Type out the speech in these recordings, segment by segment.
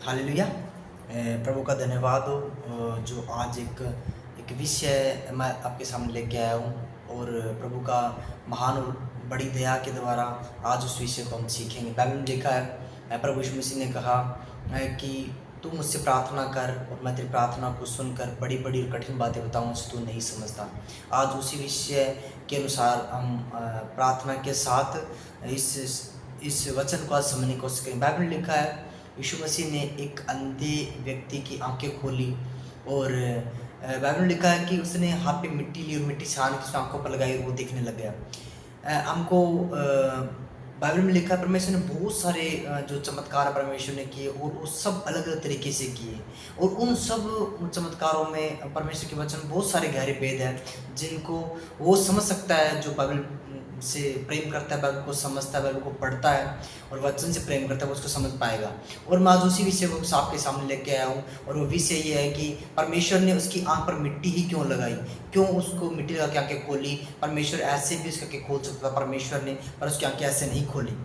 Hallelujah. प्रभु का धन्यवाद हो। जो आज एक एक विषय मैं आपके सामने लेके आया हूँ और प्रभु का महान और बड़ी दया के द्वारा आज उस विषय को हम सीखेंगे। बाइबल में लिखा है, प्रभु यीशु मसीह ने कहा कि तू मुझसे प्रार्थना कर और मैं तेरी प्रार्थना को सुनकर बड़ी बड़ी और कठिन बातें बताऊँ जो तू नहीं समझता। आज उसी विषय के अनुसार हम प्रार्थना के साथ इस वचन को आज समझने की कोशिश करें। बाइबल में लिखा है, यीशु मसीह ने एक अंधे व्यक्ति की आंखें खोली और बाइबल में लिखा है कि उसने हाथ पे मिट्टी ली और मिट्टी छान के उसकी आंखों पर लगाई और वो देखने लग गया। हमको बाइबल में लिखा है परमेश्वर ने बहुत सारे जो चमत्कार परमेश्वर ने किए और वो सब अलग अलग तरीके से किए और उन सब चमत्कारों में परमेश्वर के वचन बहुत सारे गहरे भेद हैं जिनको वो समझ सकता है जो बाइबल से प्रेम करता है, बाइबल को समझता है, बाइबल को पढ़ता है और वचन से प्रेम करता है, वो उसको समझ पाएगा। और मैं आज उसी विषय को आपके सामने लेके आया हूँ और वो विषय ये है कि परमेश्वर ने उसकी आंख पर मिट्टी ही क्यों लगाई, क्यों उसको मिट्टी लगा के आंखें खोली। परमेश्वर ऐसे भी उसकी आंखें खोल सकता था परमेश्वर ने, पर उसकी आंखें ऐसे नहीं खोली।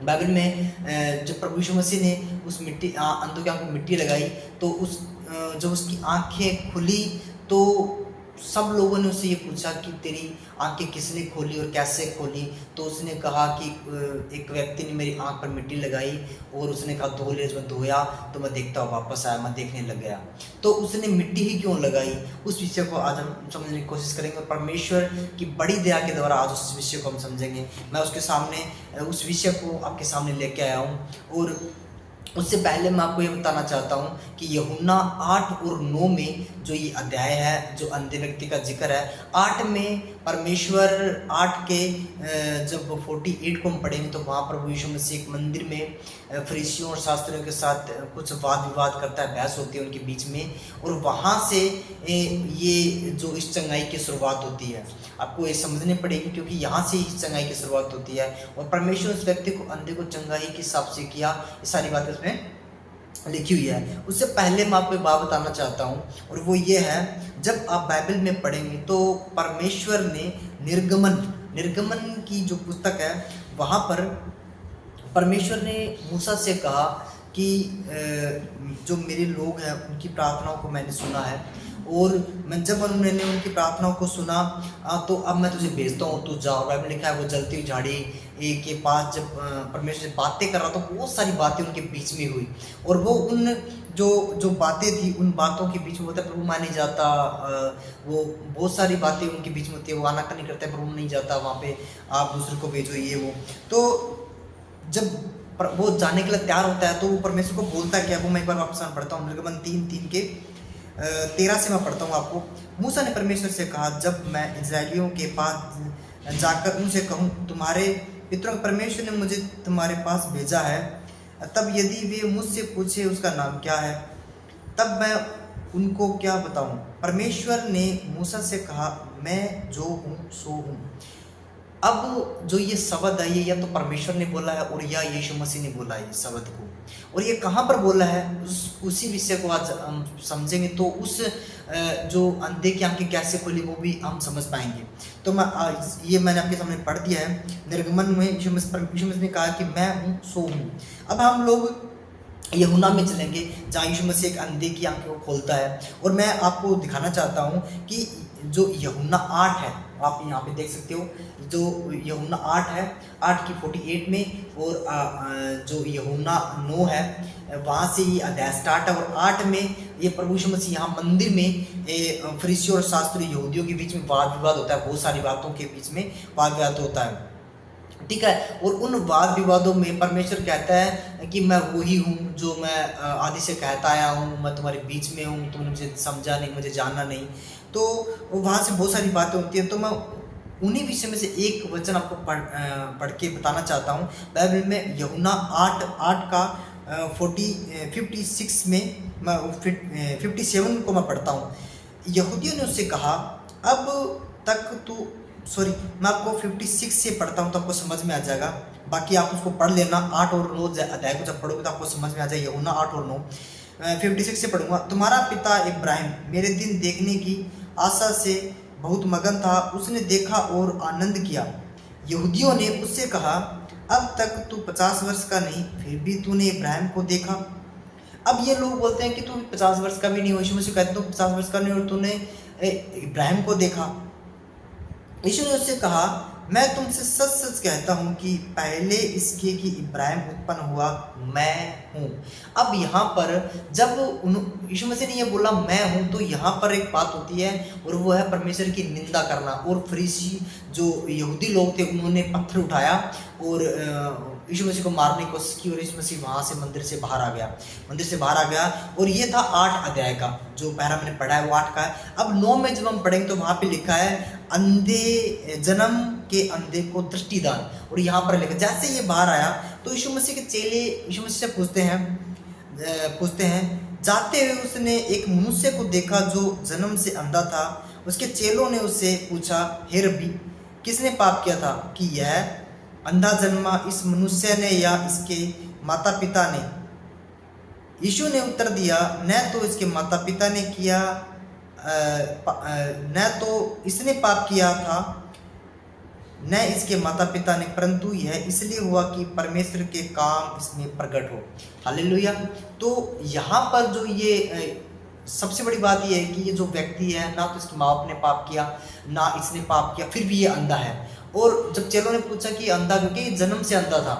बाइबल में जब प्रभु यीशु मसीह ने उस मिट्टी अंधों की आंखों में मिट्टी लगाई तो जब उसकी आंखें खुली तो सब लोगों ने उससे ये पूछा कि तेरी आंखें किसने खोली और कैसे खोली। तो उसने कहा कि एक व्यक्ति ने मेरी आंख पर मिट्टी लगाई और उसने कहा धो ले। जब मैं धोया तो मैं देखता हुआ वापस आया, मैं देखने लग गया। तो उसने मिट्टी ही क्यों लगाई, उस विषय को आज हम समझने की कोशिश करेंगे और परमेश्वर की बड़ी दया के द्वारा आज उस विषय को हम समझेंगे। मैं उसके सामने उस विषय को आपके सामने लेके आया हूँ और उससे पहले मैं आपको ये बताना चाहता हूँ कि यूहन्ना 8 और 9 में जो ये अध्याय है, जो अंधे व्यक्ति का जिक्र है, 8 में परमेश्वर 8 के जब 48 को हम पढ़ेंगे तो वहाँ प्रभु यीशु मसीह एक मंदिर में फरीसियों और शास्त्रियों के साथ कुछ वाद विवाद करता है, बहस होती है उनके बीच में और वहाँ से ये जो इस चंगाई की शुरुआत होती है। आपको ये समझनी पड़ेगी क्योंकि यहाँ से इस चंगाई की शुरुआत होती है और परमेश्वर उस व्यक्ति को अंधे को चंगाई के हिसाब से किया। ये सारी बातें उसमें लिखी हुई है। उससे पहले मैं आपको एक बात बताना चाहता हूँ और वो ये है, जब आप बाइबल में पढ़ेंगे तो परमेश्वर ने निर्गमन की जो पुस्तक है वहाँ पर परमेश्वर ने मूसा से कहा कि जो मेरे लोग हैं उनकी प्रार्थनाओं को मैंने सुना है और जब मैंने उनकी प्रार्थनाओं को सुना तो अब मैं तुझे भेजता हूँ, तू जाओ। बाइबल में लिखा है वो जलती हुई झाड़ी के पास जब परमेश्वर से बातें कर रहा तो बहुत सारी बातें उनके बीच में हुई और वो उन जो बातें थी उन बातों के बीच में होता है प्रभु मैं नहीं जाता। वो बहुत सारी बातें उनके बीच में होती है, वो आना नहीं करता है, प्रभु नहीं जाता वहाँ पे, आप दूसरे को भेजो ये वो। तो जब वो जाने के लिए तैयार होता है तो वो परमेश्वर को बोलता है क्या, वो मैं एक बार वापस पढ़ता हूँ निर्गमन 3:3 के 13 से मैं पढ़ता हूँ आपको। मूसा ने परमेश्वर से कहा, जब मैं इस्राएलियों के पास जाकर उनसे कहूँ तुम्हारे पितरों के परमेश्वर ने मुझे तुम्हारे पास भेजा है, तब यदि वे मुझसे पूछे उसका नाम क्या है तब मैं उनको क्या बताऊँ। परमेश्वर ने मूसा से कहा, मैं जो हूँ सो हूँ। अब जो ये शब्द है ये या तो परमेश्वर ने बोला है और या यीशु मसीह ने बोला है ये शब्द को, और ये कहाँ पर बोला है उसी विषय को आज हम समझेंगे तो उस जो अंधे की आंखें कैसे खोली वो भी हम समझ पाएंगे। तो ये मैंने आपके सामने पढ़ दिया है। निर्गमन में यीशु मसीह ने कहा कि मैं हूँ सो हूँ। अब हम लोग यूहन्ना में चलेंगे जहाँ यीशु मसीह एक अंधे की आंखें को खोलता है और मैं आपको दिखाना चाहता हूँ कि जो यूहन्ना 8 है, आप यहाँ पे देख सकते हो, जो यूहन्ना 8 है 8 की 48 में और जो यूहन्ना 9 है वहाँ से ये अध्याय स्टार्ट है और 8 में ये प्रभु यीशु मसीह यहाँ मंदिर में फरीसियों और शास्त्री यहूदियों के बीच में वाद विवाद होता है, बहुत सारी बातों के बीच में वाद विवाद होता है, ठीक है। और उन वाद विवादों में परमेश्वर कहता है कि मैं वही हूँ जो मैं आदि से कहता आया हूँ, मैं तुम्हारे बीच में हूँ, तुमने मुझे समझा नहीं, मुझे जानना नहीं। तो वहाँ से बहुत सारी बातें होती हैं। तो मैं उन्हीं विषय में से एक वचन आपको पढ़ के बताना चाहता हूँ। बाइबल में यूहन्ना 8 का 56 में मैं 57 को मैं पढ़ता हूँ। यहूदियों ने उससे कहा, अब तक मैं आपको 56 से पढ़ता हूँ तो आपको समझ में आ जाएगा, बाकी आप उसको पढ़ लेना। 8 और 9 अध्याय को जब पढ़ोगे तो आपको समझ में आ जाएगा। यूहन्ना 8 और 9 56 से पढ़ूंगा। तुम्हारा पिता इब्राहिम मेरे दिन देखने की आशा से बहुत मगन था, उसने देखा और आनंद किया। यहूदियों ने उससे कहा, अब तक तू 50 वर्ष का नहीं, फिर भी तूने इब्राहिम को देखा। अब ये लोग बोलते हैं कि तू 50 वर्ष का भी नहीं हो। यीशु मसीह कहते तू 50 वर्ष का नहीं हो और तूने इब्राहिम को देखा। यीशु ने उससे कहा, मैं तुमसे सच सच कहता हूँ कि पहले इसके कि इब्राहिम उत्पन्न हुआ मैं हूँ। अब यहाँ पर जब यीशु मसीह ने ये बोला मैं हूँ, तो यहाँ पर एक बात होती है और वो है परमेश्वर की निंदा करना। और फरीसी जो यहूदी लोग थे उन्होंने पत्थर उठाया और यीशु मसीह को मारने की कोशिश की और यीशु मसीह वहाँ से मंदिर से बाहर आ गया। और ये था 8 अध्याय का, जो पहला मैंने पढ़ा है वो 8 का है। अब 9 में जब हम पढ़ेंगे तो वहाँ पे लिखा है अंधे जन्म के अंधे को दृष्टिदान। और यहाँ पर लिखा, जैसे ये बाहर आया तो यीशु मसीह के चेले यीशु मसीह से पूछते हैं, जाते हुए उसने एक मनुष्य को देखा जो जन्म से अंधा था। उसके चेलों ने उससे पूछा, हे रब्बी, किसने पाप किया था कि यह अंधा जन्मा, इस मनुष्य ने या इसके माता पिता ने? यीशु ने उत्तर दिया, न तो इसके माता पिता ने किया, न तो इसने पाप किया था, न इसके माता पिता ने, परंतु यह इसलिए हुआ कि परमेश्वर के काम इसमें प्रकट हो। हालेलुया। तो यहाँ पर जो ये सबसे बड़ी बात यह है कि ये जो व्यक्ति है, ना तो इसके माँ बाप ने पाप किया, ना इसने पाप किया, फिर भी ये अंधा है। और जब चेलों ने पूछा कि अंधा, क्योंकि जन्म से अंधा था,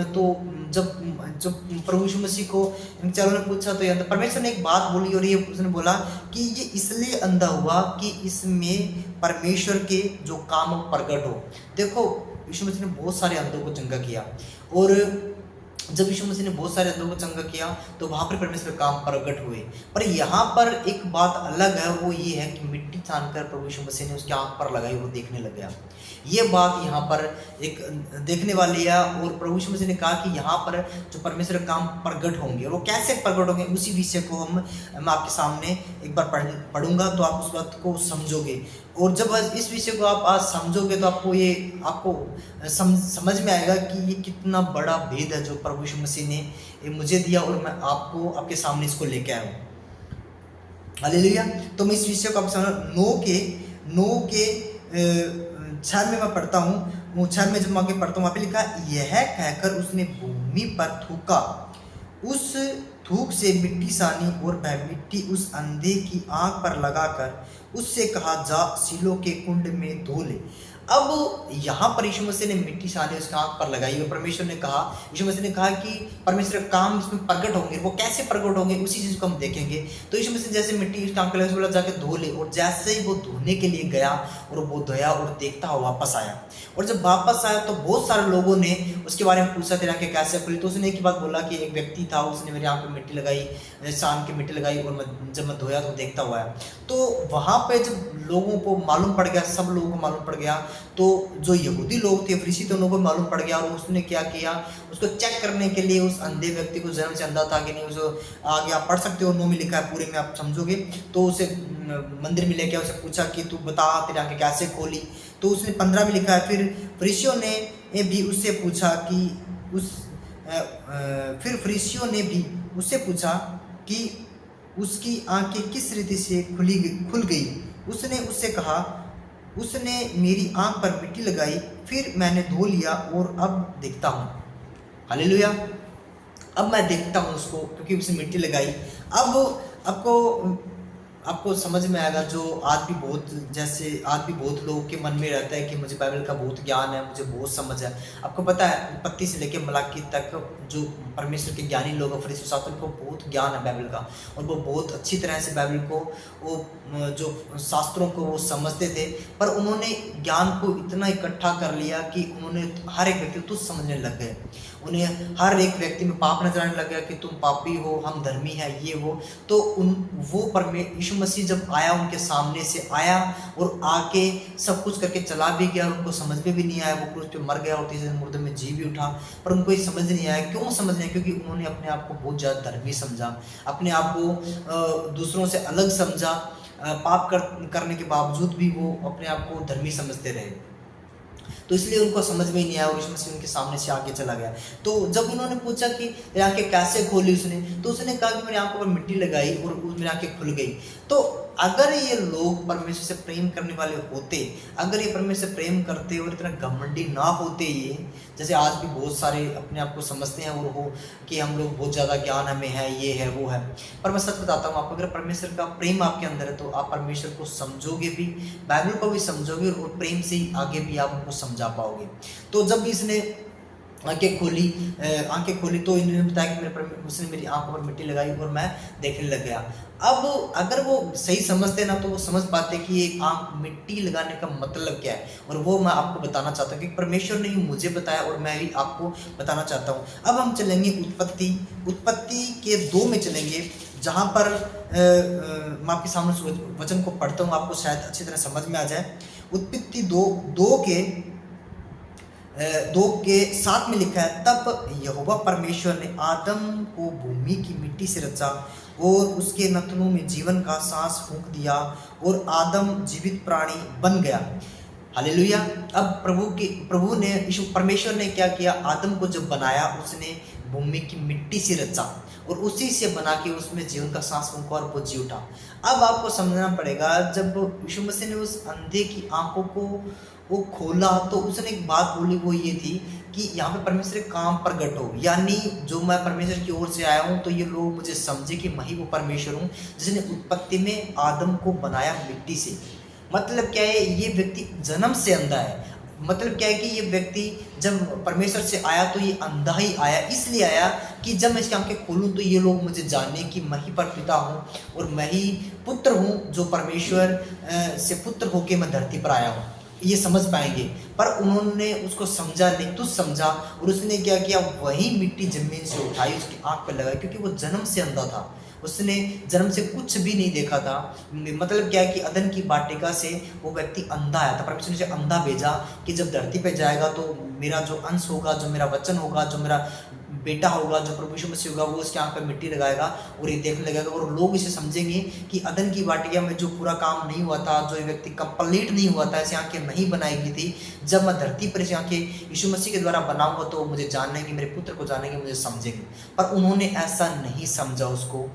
तो जब प्रभु यीशु मसीह को इन चेलों ने पूछा तो ये अंधा, परमेश्वर ने एक बात बोली और ये उसने बोला कि ये इसलिए अंधा हुआ कि इसमें परमेश्वर के जो काम प्रकट हो। देखो, यीशु मसीह ने बहुत सारे अंधों को चंगा किया, और जब यीशु मसीह ने बहुत सारे अंधों को चंगा किया तो वहाँ पर परमेश्वर काम प्रकट हुए। पर यहाँ पर एक बात अलग है, वो ये है कि मिट्टी छानकर प्रभु यीशु मसीह ने उसकी आँख पर लगाई, वो देखने लग गया। ये बात यहाँ पर एक देखने वाली है। और प्रभु यीशु मसीह ने कहा कि यहाँ पर जो परमेश्वर का काम प्रकट होंगे, और वो कैसे प्रकट होंगे, उसी विषय को मैं आपके सामने एक बार पढ़ूंगा, तो आप उस बात को समझोगे। और जब इस विषय को आप आज समझोगे तो आपको समझ में आएगा कि ये कितना बड़ा भेद है जो प्रभु यीशु मसीह ने मुझे दिया, और मैं आपके सामने इसको लेके आया हूँ। हालेलुया। तो मैं इस विषय को आपके सामने 9 के 6 में मैं पढ़ता हूँ। 6 में जब मैं आगे पढ़ता हूँ, वहाँ पे लिखा, यह कहकर उसने भूमि पर थूका, उस थूक से मिट्टी सानी, और वह मिट्टी उस अंधे की आंख पर लगाकर उससे कहा, जा सिलो के कुंड में धो ले। अब यहाँ पर यीशु मसीह ने मिट्टी सानी उसके आंख पर लगाई, और परमेश्वर ने कहा, यीशु मसीह ने कहा कि परमेश्वर का काम इसमें प्रकट होंगे। वो कैसे प्रकट होंगे, उसी चीज़ को हम देखेंगे। तो यीशु मसीह जैसे मिट्टी उसके आंख पर लगा, बोला जाके धो ले, और जैसे ही वो धोने के लिए गया और वो धोया और देखता हुआ वापस आया। और जब वापस आया तो बहुत सारे लोगों ने उसके बारे में पूछा, तेरी आंखें कैसे खुली? तो उसने एक ही बात बोला कि एक व्यक्ति था, उसने मेरी आंख पर मिट्टी लगाई, सान की मिट्टी लगाई, और जब मैं धोया तो देखता हुआ है। तो वहाँ पे जब लोगों को मालूम पड़ गया, सब लोगों को मालूम पड़ गया, तो जो यहूदी लोग थे, फरीसी थे, उन लोगों को मालूम पड़ गया। और उसने क्या किया, उसको चेक करने के लिए उस अंधे व्यक्ति को, जन्म से अंधा था कि नहीं, उसको आगे आप पढ़ सकते हो, 9 में लिखा है, पूरे में आप समझोगे। तो उसे मंदिर में लेके उसे पूछा कि तू बता तेरी आंखें कैसे खोली? तो उसने 15 में लिखा है, फिर फरीसियों ने भी उससे पूछा कि उसकी आंखें किस रीति से खुल गई। उसने उससे कहा, उसने मेरी आंख पर मिट्टी लगाई, फिर मैंने धो लिया और अब देखता हूँ। हालेलुया। अब मैं देखता हूँ उसको, क्योंकि उसने मिट्टी लगाई। अब आपको समझ में आएगा, जो आज भी बहुत लोगों के मन में रहता है कि मुझे बाइबल का बहुत ज्ञान है, मुझे बहुत समझ है। आपको पता है, उत्पत्ति से लेकर मलाकी तक जो परमेश्वर के ज्ञानी लोग, फरीसी शास्त्रों को बहुत ज्ञान है बाइबल का, और वो बहुत अच्छी तरह से बाइबल को, वो जो शास्त्रों को वो समझते थे। पर उन्होंने ज्ञान को इतना इकट्ठा कर लिया कि उन्होंने हर एक व्यक्ति को तुच्छ समझने लग गए। उन्हें हर एक व्यक्ति में पाप नजर आने लग गया कि तुम पापी हो, हम धर्मी है, ये वो। तो यीशु मसीह जब आया, उनके सामने से आया और आके सब कुछ करके चला भी गया, और उनको समझ में भी नहीं आया। वो क्रूस पे मर गया और तीसरे दिन मुर्दे में जी भी उठा, पर उनको ये समझ नहीं आया। क्यों समझ नहीं? क्योंकि उन्होंने अपने आप को बहुत ज़्यादा धर्मी समझा, अपने आप को दूसरों से अलग समझा। पाप करने के बावजूद भी वो अपने आप को धर्मी समझते रहे, तो इसलिए उनको समझ में ही नहीं आया, और यीशु मसीह उनके सामने से आगे चला गया। तो जब उन्होंने पूछा कि आंखें कैसे खोली, तो उसने कहा कि मेरी आंखों पर मिट्टी लगाई और मेरी आंखें खुल गई। तो अगर ये लोग परमेश्वर से प्रेम करने वाले होते, अगर ये परमेश्वर से प्रेम करते और इतना घमंडी ना होते, ये जैसे आज भी बहुत सारे अपने आप को समझते हैं और हो कि हम लोग बहुत ज़्यादा ज्ञान हमें है, ये है वो है। पर मैं सच बताता हूँ आपको, अगर परमेश्वर का प्रेम आपके अंदर है तो आप परमेश्वर को समझोगे भी, बाइबल को भी समझोगे और प्रेम से ही आगे भी आप उनको समझा पाओगे। तो जब इसने आंखें खोली तो इन्होंने बताया कि उसने मेरी आंखों पर मिट्टी लगाई और मैं देखने लग गया। अब अगर वो सही समझते ना तो वो समझ पाते कि ये आंख मिट्टी लगाने का मतलब क्या है, और वो मैं आपको बताना चाहता हूँ कि परमेश्वर ने ही मुझे बताया और मैं भी आपको बताना चाहता हूँ। अब हम चलेंगे उत्पत्ति के 2 में चलेंगे, जहाँ पर मैं आपके सामने वचन को पढ़ता हूँ, आपको शायद अच्छी तरह समझ में आ जाए। उत्पत्ति 2:7 में लिखा है, तब यहोवा परमेश्वर ने आदम को भूमि की मिट्टी से रचा और उसके नथनों में जीवन का सांस फूंक दिया और आदम जीवित प्राणी बन गया। हालेलुया। अब प्रभु ने परमेश्वर ने क्या किया, आदम को जब बनाया उसने भूमि की मिट्टी से रचा और उसी से बना के उसमें जीवन का सांस फूंका और वो जी उठा। अब आपको समझना पड़ेगा, जब यीशु मसीह ने उस अंधे की आंखों को वो खोला तो उसने एक बात बोली, वो ये थी कि यहाँ पे परमेश्वर काम प्रगट हो, यानी जो मैं परमेश्वर की ओर से आया हूँ तो ये लोग मुझे समझे कि मैं ही वो परमेश्वर हूँ जिसने उत्पत्ति में आदम को बनाया मिट्टी से। मतलब क्या है, ये व्यक्ति जन्म से अंधा है। मतलब क्या है कि ये व्यक्ति जब परमेश्वर से आया तो ये अंधा ही आया, इसलिए आया कि जब मैं इसकी आंखें खोलूँ तो ये लोग मुझे जाने कि मैं ही परपिता हूँ और मैं ही पुत्र हूँ, जो परमेश्वर से पुत्र होके मैं धरती पर आया हूँ, ये समझ पाएंगे। पर उन्होंने उसको समझा नहीं, तुझ समझा, और उसने क्या किया, वही मिट्टी जमीन से उठाई उसकी आंख पर लगाई, क्योंकि वो जन्म से अंधा था, उसने जन्म से कुछ भी नहीं देखा था। मतलब क्या है कि अदन की वाटिका से वो व्यक्ति अंधा आया था, परमेश्वर ने उसे अंधा भेजा कि जब धरती पे जाएगा तो मेरा जो अंश होगा, जो मेरा वचन होगा, जो मेरा बेटा होगा, जो प्रभु यीशु मसीह होगा, वो उसके आंख पर मिट्टी लगाएगा और ये देखने लगेगा और लोग इसे समझेंगे कि अदन की वाटिका में जो पूरा काम नहीं हुआ था, जो ये व्यक्ति कंप्लीट नहीं हुआ था, ऐसी आंखें नहीं बनाई गई थी, जब मैं धरती पर ऐसी आंखें यीशु मसीह के द्वारा बनाऊंगा तो मुझे जानेंगे, मेरे पुत्र को जानेंगे, मुझे समझेंगे। पर उन्होंने ऐसा नहीं समझा उसको।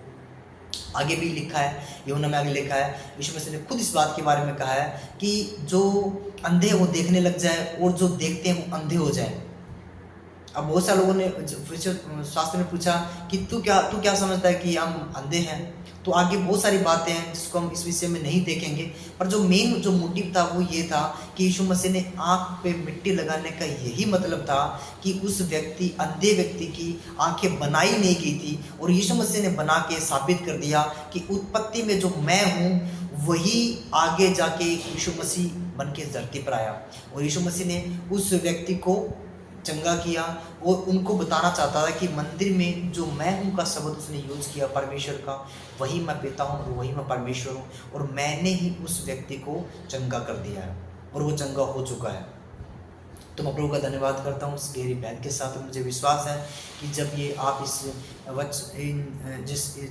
आगे भी लिखा है, यूहन्ना में आगे लिखा है, यीशु मसीह ने खुद इस बात के बारे में कहा है कि जो अंधे वो देखने लग जाए और जो देखते हैं वो अंधे हो जाए। अब बहुत सारे लोगों ने शास्त्र ने पूछा कि तू क्या समझता है कि हम अंधे हैं, तो आगे बहुत सारी बातें हैं जिसको हम इस विषय में नहीं देखेंगे। पर जो मेन जो मोटिव था वो ये था कि यीशु मसीह ने आंख पे मिट्टी लगाने का यही मतलब था कि उस अंधे व्यक्ति की आंखें बनाई नहीं गई थी, और यीशु मसीह ने बना के साबित कर दिया कि उत्पत्ति में जो मैं हूँ वही आगे जाके यीशु मसीह बन के धरती पर आया, और यीशु मसीह ने उस व्यक्ति को चंगा किया और उनको बताना चाहता था कि मंदिर में जो मैं हूँ का शब्द उसने यूज किया, परमेश्वर का, वही मैं पिता हूँ और वही मैं परमेश्वर हूँ, और मैंने ही उस व्यक्ति को चंगा कर दिया है और वो चंगा हो चुका है। तो मैं प्रभु का धन्यवाद करता हूँ इस गहरी बहन के साथ। मुझे विश्वास है कि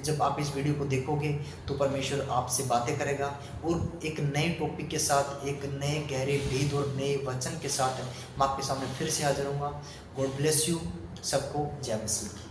जब आप इस वीडियो को देखोगे तो परमेश्वर आपसे बातें करेगा और एक नए टॉपिक के साथ, एक नए गहरे भेद और नए वचन के साथ मैं आपके सामने फिर से हाजिर होऊंगा। God bless you. सबको जय मसीह।